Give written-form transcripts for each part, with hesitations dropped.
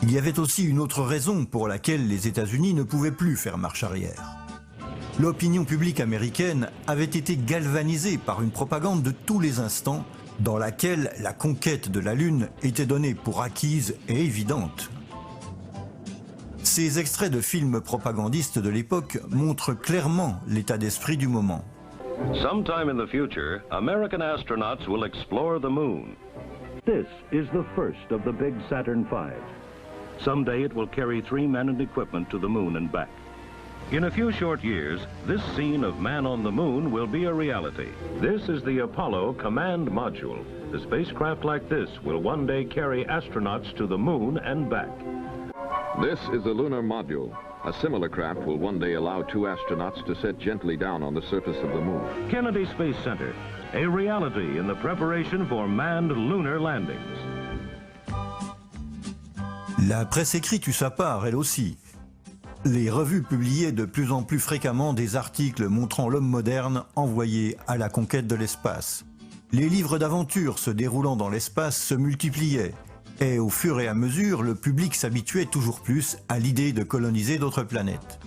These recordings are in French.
Il y avait aussi une autre raison pour laquelle les États-Unis ne pouvaient plus faire marche arrière. L'opinion publique américaine avait été galvanisée par une propagande de tous les instants dans laquelle la conquête de la Lune était donnée pour acquise et évidente. Ces extraits de films propagandistes de l'époque montrent clairement l'état d'esprit du moment. Sometime in the future, American astronauts will explore the moon. This is the first of the big Saturn V. Someday it will carry 3 men and equipment to the moon and back. In a few short years, this scene of man on the moon will be a reality. This is the Apollo Command Module. A spacecraft like this will one day carry astronauts to the moon and back. This is the lunar module. A similar craft will one day allow 2 astronauts to set gently down on the surface of the moon. Kennedy Space Center, a reality in the preparation for manned lunar landings. La presse écrite eut sa part, elle aussi. Les revues publiaient de plus en plus fréquemment des articles montrant l'homme moderne envoyé à la conquête de l'espace. Les livres d'aventures se déroulant dans l'espace se multipliaient, et au fur et à mesure, le public s'habituait toujours plus à l'idée de coloniser d'autres planètes.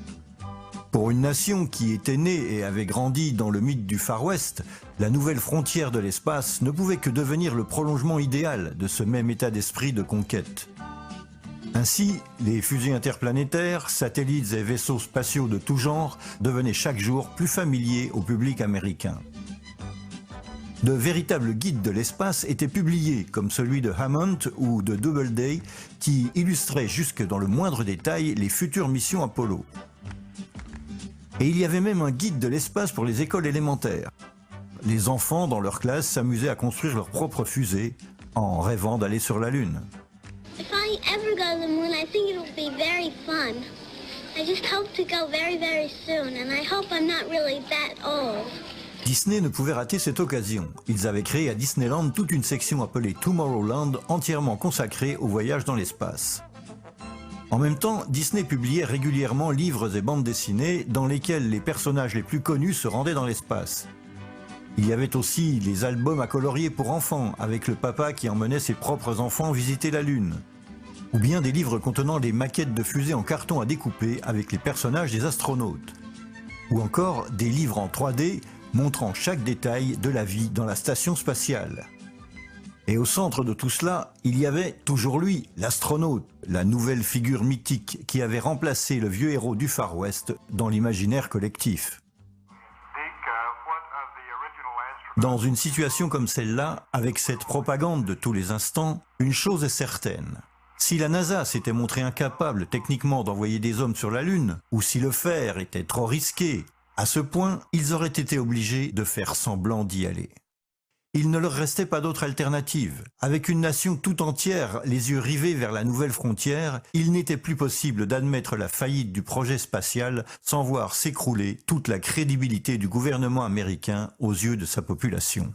Pour une nation qui était née et avait grandi dans le mythe du Far West, la nouvelle frontière de l'espace ne pouvait que devenir le prolongement idéal de ce même état d'esprit de conquête. Ainsi, les fusées interplanétaires, satellites et vaisseaux spatiaux de tout genre devenaient chaque jour plus familiers au public américain. De véritables guides de l'espace étaient publiés, comme celui de Hammond ou de Doubleday, qui illustraient jusque dans le moindre détail les futures missions Apollo. Et il y avait même un guide de l'espace pour les écoles élémentaires. Les enfants, dans leur classe, s'amusaient à construire leurs propres fusées, en rêvant d'aller sur la Lune. If I ever go to the moon, I think it'll be very fun. I just hope to go very, very soon, and I hope I'm not really that old. Disney ne pouvait rater cette occasion. Ils avaient créé à Disneyland toute une section appelée Tomorrowland, entièrement consacrée au voyage dans l'espace. En même temps, Disney publiait régulièrement livres et bandes dessinées dans lesquels les personnages les plus connus se rendaient dans l'espace. Il y avait aussi les albums à colorier pour enfants, avec le papa qui emmenait ses propres enfants visiter la Lune. Ou bien des livres contenant des maquettes de fusées en carton à découper avec les personnages des astronautes. Ou encore des livres en 3D montrant chaque détail de la vie dans la station spatiale. Et au centre de tout cela, il y avait toujours lui, l'astronaute, la nouvelle figure mythique qui avait remplacé le vieux héros du Far West dans l'imaginaire collectif. Dans une situation comme celle-là, avec cette propagande de tous les instants, une chose est certaine. Si la NASA s'était montrée incapable techniquement d'envoyer des hommes sur la Lune, ou si le faire était trop risqué, à ce point, ils auraient été obligés de faire semblant d'y aller. Il ne leur restait pas d'autre alternative. Avec une nation tout entière, les yeux rivés vers la nouvelle frontière, il n'était plus possible d'admettre la faillite du projet spatial sans voir s'écrouler toute la crédibilité du gouvernement américain aux yeux de sa population.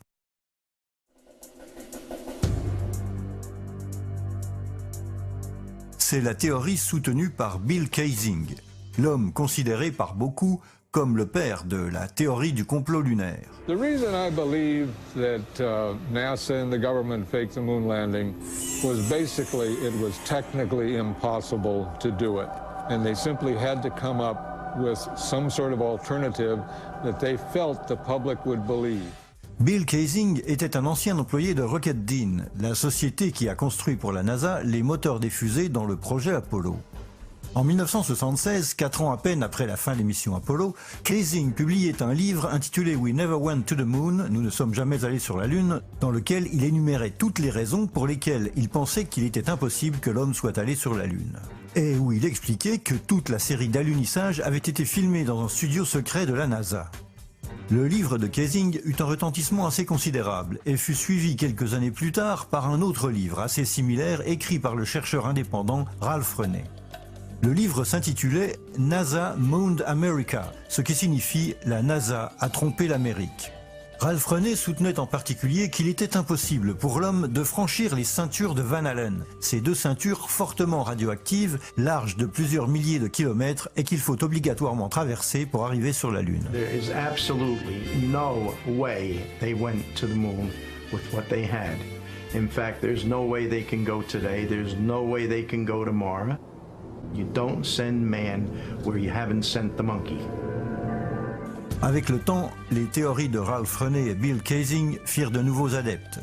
C'est la théorie soutenue par Bill Kaysing, l'homme considéré par beaucoup comme le père de la théorie du complot lunaire. The reason I believe that NASA and the government faked the moon landing was basically it was technically impossible to do it. And they simply had to come up with some sort of alternative that they felt the public would believe. Bill Kaysing était un ancien employé de Rocket Dean, la société qui a construit pour la NASA les moteurs des fusées dans le projet Apollo. En 1976, 4 ans à peine après la fin des missions Apollo, Kaysing publiait un livre intitulé We Never Went to the Moon, Nous ne sommes jamais allés sur la Lune, dans lequel il énumérait toutes les raisons pour lesquelles il pensait qu'il était impossible que l'homme soit allé sur la Lune. Et où il expliquait que toute la série d'alunissage avait été filmée dans un studio secret de la NASA. Le livre de Kaysing eut un retentissement assez considérable et fut suivi quelques années plus tard par un autre livre assez similaire écrit par le chercheur indépendant Ralph Renée. Le livre s'intitulait « NASA Mooned America », ce qui signifie « La NASA a trompé l'Amérique ». Ralph Renée soutenait en particulier qu'il était impossible pour l'homme de franchir les ceintures de Van Allen, ces 2 ceintures fortement radioactives, larges de plusieurs milliers de kilomètres et qu'il faut obligatoirement traverser pour arriver sur la Lune. There is absolutely no way they went to the moon with what they had. In fact, there's no way they can go today. There's no way they can go tomorrow. You don't send man where you haven't sent the monkey. Avec le temps, les théories de Ralph Rennet et Bill Kaysing firent de nouveaux adeptes.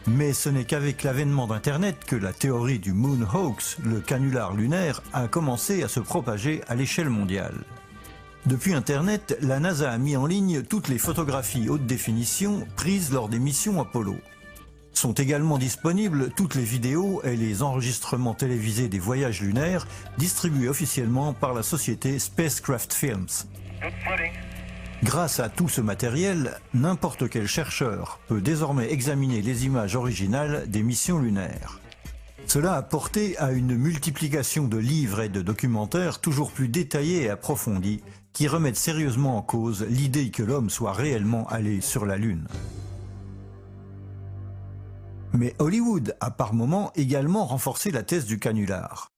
Mais ce n'est qu'avec l'avènement d'Internet que la théorie du Moon Hoax, le canular lunaire, a commencé à se propager à l'échelle mondiale. Depuis Internet, la NASA a mis en ligne toutes les photographies haute définition prises lors des missions Apollo. Sont également disponibles toutes les vidéos et les enregistrements télévisés des voyages lunaires distribués officiellement par la société Spacecraft Films. Grâce à tout ce matériel, n'importe quel chercheur peut désormais examiner les images originales des missions lunaires. Cela a porté à une multiplication de livres et de documentaires toujours plus détaillés et approfondis qui remettent sérieusement en cause l'idée que l'homme soit réellement allé sur la Lune. Mais Hollywood a par moments également renforcé la thèse du canular.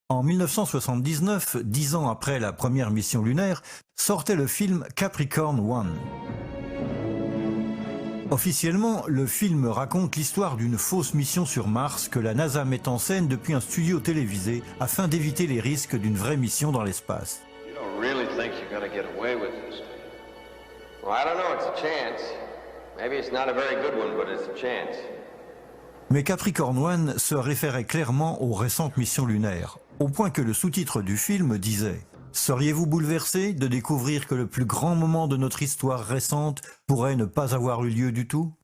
En 1979, 10 ans après la première mission lunaire, sortait le film Capricorn One. Officiellement, le film raconte l'histoire d'une fausse mission sur Mars que la NASA met en scène depuis un studio télévisé afin d'éviter les risques d'une vraie mission dans l'espace. Mais Capricorn One se référait clairement aux récentes missions lunaires, au point que le sous-titre du film disait « Seriez-vous bouleversé de découvrir que le plus grand moment de notre histoire récente pourrait ne pas avoir eu lieu du tout ?»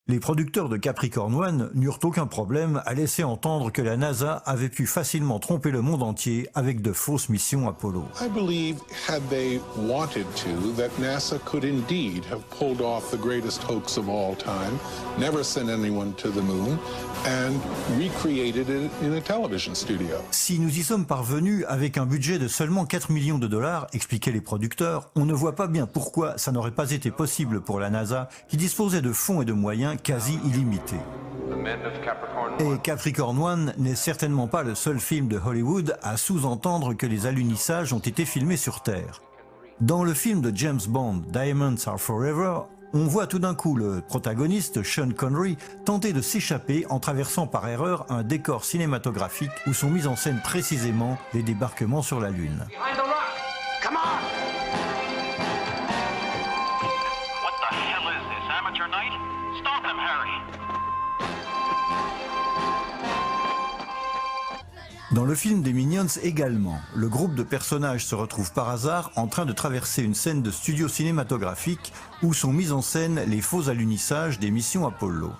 Les producteurs de Capricorn One n'eurent aucun problème à laisser entendre que la NASA avait pu facilement tromper le monde entier avec de fausses missions Apollo. I believe, had they wanted to, that NASA could indeed have pulled off the greatest hoax of all time, never sent anyone to the moon, and recreated it in a television studio. Si nous y sommes parvenus avec un budget de seulement 4 millions de dollars, expliquaient les producteurs, on ne voit pas bien pourquoi ça n'aurait pas été possible pour la NASA, qui disposait de fonds et de moyens quasi illimité. Et Capricorn One n'est certainement pas le seul film de Hollywood à sous-entendre que les alunissages ont été filmés sur Terre. Dans le film de James Bond, Diamonds Are Forever, on voit tout d'un coup le protagoniste, Sean Connery, tenter de s'échapper en traversant par erreur un décor cinématographique où sont mis en scène précisément les débarquements sur la Lune. Dans le film des Minions également, le groupe de personnages se retrouve par hasard en train de traverser une scène de studio cinématographique où sont mis en scène les faux alunissages des missions Apollo.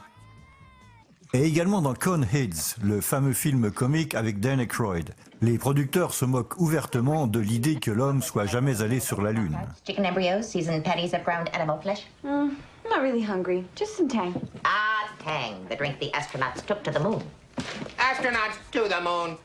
Et également dans Coneheads, le fameux film comique avec Dan Aykroyd. Les producteurs se moquent ouvertement de l'idée que l'homme soit jamais allé sur la Lune. Chicken embryos, seasoned patties of ground animal flesh. I'm not really hungry. Just some Tang. Ah, Tang, the drink the astronauts took to the moon. Astronauts to the moon.